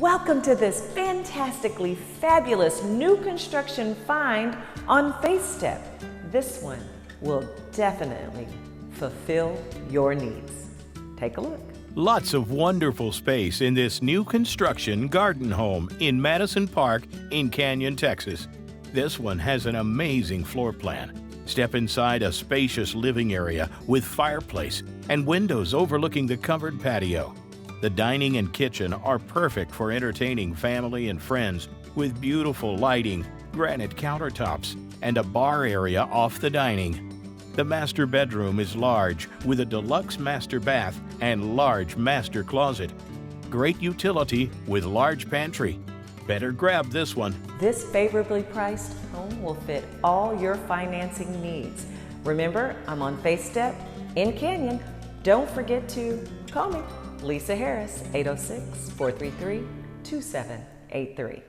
Welcome to this fantastically fabulous new construction find on FaceStep. This one will definitely fulfill your needs. Take a look. Lots of wonderful space in this new construction garden home in Madison Park in Canyon, Texas. This one has an amazing floor plan. Step inside a spacious living area with fireplace and windows overlooking the covered patio. The dining and kitchen are perfect for entertaining family and friends with beautiful lighting, granite countertops, and a bar area off the dining. The master bedroom is large with a deluxe master bath and large master closet. Great utility with large pantry. Better grab this one. This favorably priced home will fit all your financing needs. Remember, I'm on FaceStep in Canyon. Don't forget to call me, Lisa Harris, 806-433-2783.